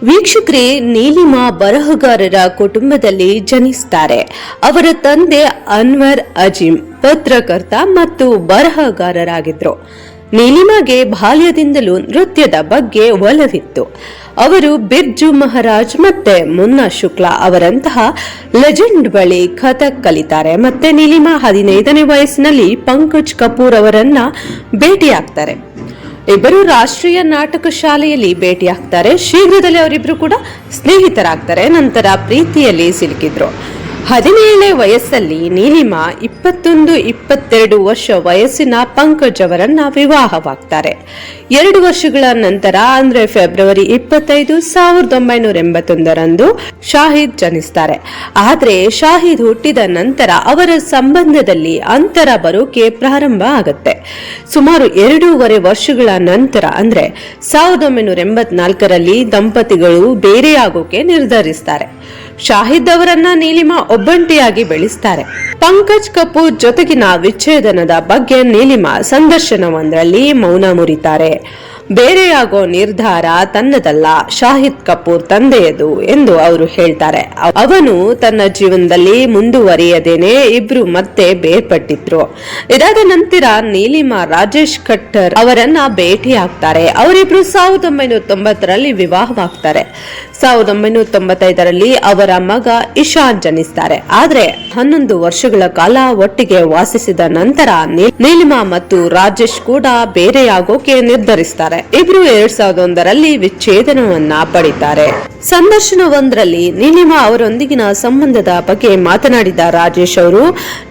ವೀಕ್ಷಕರೇ, ನೀಲಿಮಾ ಬರಹಗಾರರ ಕುಟುಂಬದಲ್ಲಿ ಜನಿಸ್ತಾರೆ. ಅವರ ತಂದೆ ಅನ್ವರ್ ಅಜೀಂ ಪತ್ರಕರ್ತ ಮತ್ತು ಬರಹಗಾರರಾಗಿದ್ರು. ನೀಲಿಮಾಗೆ ಬಾಲ್ಯದಿಂದಲೂ ನೃತ್ಯದ ಬಗ್ಗೆ ಒಲವಿತ್ತು. ಅವರು ಬಿರ್ಜು ಮಹಾರಾಜ್ ಮತ್ತೆ ಮುನ್ನಾ ಶುಕ್ಲಾ ಅವರಂತಹ ಲೆಜೆಂಡ್ ಬಳಿ ಕಥಕ್ ಕಲಿತಾರೆ. ಮತ್ತೆ ನೀಲಿಮಾ 15ನೇ ವಯಸ್ಸಿನಲ್ಲಿ ಪಂಕಜ್ ಕಪೂರ್ ಅವರನ್ನ ಭೇಟಿಯಾಗ್ತಾರೆ. ಇಬ್ಬರು ರಾಷ್ಟ್ರೀಯ ನಾಟಕ ಶಾಲೆಯಲ್ಲಿ ಭೇಟಿಯಾಗ್ತಾರೆ. ಶೀಘ್ರದಲ್ಲೇ ಅವರಿಬ್ರು ಕೂಡ ಸ್ನೇಹಿತರಾಗ್ತಾರೆ. ನಂತರ ಪ್ರೀತಿಯಲ್ಲಿ ಸಿಲುಕಿದ್ರು. 17ನೇ ವಯಸ್ಸಲ್ಲಿ ನೀಲಿಮಾ 21-22 ವರ್ಷ ವಯಸ್ಸಿನ ಪಂಕಜ್ ಅವರನ್ನ ವಿವಾಹವಾಗ್ತಾರೆ. 2 ವರ್ಷಗಳ ನಂತರ ಅಂದ್ರೆ ಫೆಬ್ರವರಿ 25, 1981ರಂದು ಶಾಹಿದ್ ಜನಿಸ್ತಾರೆ. ಆದ್ರೆ ಶಾಹಿದ್ ಹುಟ್ಟಿದ ನಂತರ ಅವರ ಸಂಬಂಧದಲ್ಲಿ ಅಂತರ ಬರೋಕೆ ಪ್ರಾರಂಭ ಆಗುತ್ತೆ. ಸುಮಾರು 2.5 ವರ್ಷಗಳ ನಂತರ ಅಂದ್ರೆ 1984ರಲ್ಲಿ ದಂಪತಿಗಳು ಬೇರೆಯಾಗೋಕೆ ನಿರ್ಧರಿಸ್ತಾರೆ. ಶಾಹಿದ್ ಅವರನ್ನ ನೀಲಿಮಾ ಒಬ್ಬಂಟಿಯಾಗಿ ಬೆಳೆಸ್ತಾರೆ. ಪಂಕಜ್ ಕಪೂರ್ ಜೊತೆಗಿನ ವಿಚ್ಛೇದನದ ಬಗ್ಗೆ ನೀಲಿಮಾ ಸಂದರ್ಶನವೊಂದರಲ್ಲಿ ಮೌನ ಮುರಿತಾರೆ. ಬೇರೆಯಾಗೋ ನಿರ್ಧಾರ ತನ್ನದಲ್ಲ, ಶಾಹಿದ್ ಕಪೂರ್ ತಂದೆಯದು ಎಂದು ಅವರು ಹೇಳ್ತಾರೆ. ಅವನು ತನ್ನ ಜೀವನದಲ್ಲಿ ಮುಂದುವರಿಯದೇನೆ ಇಬ್ರು ಮತ್ತೆ ಬೇರ್ಪಟ್ಟಿದ್ರು. ಇದಾದ ನಂತರ ನೀಲಿಮಾ ರಾಜೇಶ್ ಖಟ್ಟರ್ ಅವರನ್ನ ಭೇಟಿಯಾಗ್ತಾರೆ. ಅವರಿಬ್ರು 1990ರಲ್ಲಿ ವಿವಾಹವಾಗ್ತಾರೆ. 1995ರಲ್ಲಿ ಅವರ ಮಗ ಇಶಾನ್ ಜನಿಸ್ತಾರೆ. ಆದ್ರೆ 11 ವರ್ಷಗಳ ಕಾಲ ಒಟ್ಟಿಗೆ ವಾಸಿಸಿದ ನಂತರ ನೀಲಿಮಾ ಮತ್ತು ರಾಜೇಶ್ ಕೂಡ ಬೇರೆಯಾಗೋಕೆ ನಿರ್ಧರಿಸ್ತಾರೆ. ಇಬ್ರು 2001ರಲ್ಲಿ ವಿಚ್ಛೇದನವನ್ನ ಪಡಿತಾರೆ. ಸಂದರ್ಶನವೊಂದರಲ್ಲಿ ನೀಲಿಮಾ ಅವರೊಂದಿಗಿನ ಸಂಬಂಧದ ಬಗ್ಗೆ ಮಾತನಾಡಿದ ರಾಜೇಶ್ ಅವರು,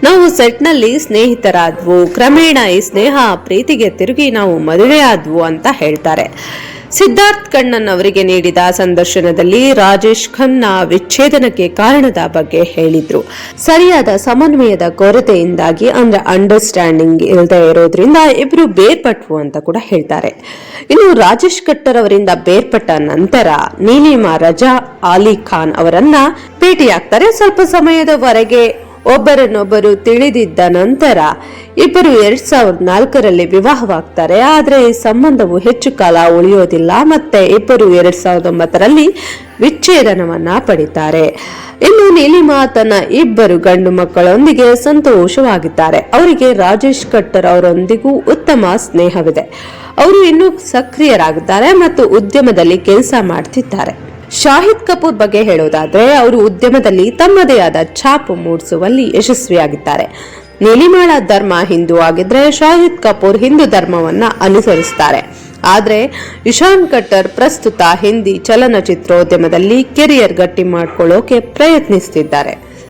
ನಾವು ಸೆಟ್ನಲ್ಲಿ ಸ್ನೇಹಿತರಾದ್ವು, ಕ್ರಮೇಣ ಈ ಸ್ನೇಹ ಪ್ರೀತಿಗೆ ತಿರುಗಿ ನಾವು ಮದುವೆ ಆದ್ವು ಅಂತ ಹೇಳ್ತಾರೆ. ಸಿದ್ಧಾರ್ಥ್ ಕಣ್ಣನ್ ಅವರಿಗೆ ನೀಡಿದ ಸಂದರ್ಶನದಲ್ಲಿ ರಾಜೇಶ್ ಖನ್ನಾ ವಿಚ್ಛೇದನಕ್ಕೆ ಕಾರಣದ ಬಗ್ಗೆ ಹೇಳಿದ್ರು. ಸರಿಯಾದ ಸಮನ್ವಯದ ಕೊರತೆಯಿಂದಾಗಿ ಅಂದ್ರೆ ಅಂಡರ್ಸ್ಟ್ಯಾಂಡಿಂಗ್ ಇಲ್ಲದೆ ಇರೋದ್ರಿಂದ ಇಬ್ರು ಬೇರ್ಪಟ್ವು ಅಂತ ಕೂಡ ಹೇಳ್ತಾರೆ. ಇನ್ನು ರಾಜೇಶ್ ಖಟ್ಟರ್ ಅವರಿಂದ ಬೇರ್ಪಟ್ಟ ನಂತರ ನೀಲಿಮಾ ರಜಾ ಅಲಿ ಖಾನ್ ಅವರನ್ನ ಭೇಟಿಯಾಗ್ತಾರೆ. ಸ್ವಲ್ಪ ಸಮಯದವರೆಗೆ ಒಬ್ಬರನ್ನೊಬ್ಬರು ತಿಳಿದಿದ್ದ ನಂತರ ಇಬ್ಬರು 2004ರಲ್ಲಿ ವಿವಾಹವಾಗ್ತಾರೆ. ಆದ್ರೆ ಈ ಸಂಬಂಧವು ಹೆಚ್ಚು ಕಾಲ ಉಳಿಯೋದಿಲ್ಲ. ಮತ್ತೆ ಇಬ್ಬರು 2009ರಲ್ಲಿ ವಿಚ್ಛೇದನವನ್ನ ಪಡಿತಾರೆ. ಇನ್ನು ನೀಲಿಮಾ ತನ್ನ 2 ಗಂಡು ಮಕ್ಕಳೊಂದಿಗೆ ಸಂತೋಷವಾಗಿದ್ದಾರೆ. ಅವರಿಗೆ ರಾಜೇಶ್ ಖಟ್ಟರ್ ಅವರೊಂದಿಗೂ ಉತ್ತಮ ಸ್ನೇಹವಿದೆ. ಅವರು ಇನ್ನೂ ಸಕ್ರಿಯರಾಗಿದ್ದಾರೆ ಮತ್ತು ಉದ್ಯಮದಲ್ಲಿ ಕೆಲಸ ಮಾಡ್ತಿದ್ದಾರೆ. ಶಾಹಿದ್ ಕಪೂರ್ ಬಗ್ಗೆ ಹೇಳೋದಾದ್ರೆ, ಅವರು ಉದ್ಯಮದಲ್ಲಿ ತಮ್ಮದೇ ಆದ ಛಾಪು ಮೂಡಿಸುವಲ್ಲಿ ಯಶಸ್ವಿಯಾಗಿದ್ದಾರೆ. ನೀಲಿಮಾಳ ಧರ್ಮ ಹಿಂದೂ ಆಗಿದ್ರೆ ಶಾಹಿದ್ ಕಪೂರ್ ಹಿಂದೂ ಧರ್ಮವನ್ನ ಅನುಸರಿಸುತ್ತಾರೆ. ಆದ್ರೆ ಇಶಾನ್ ಖಟ್ಟರ್ ಪ್ರಸ್ತುತ ಹಿಂದಿ ಚಲನಚಿತ್ರೋದ್ಯಮದಲ್ಲಿ ಕೆರಿಯರ್ ಗಟ್ಟಿ ಮಾಡ್ಕೊಳ್ಳೋಕೆ ಪ್ರಯತ್ನಿಸುತ್ತಿದ್ದಾರೆ.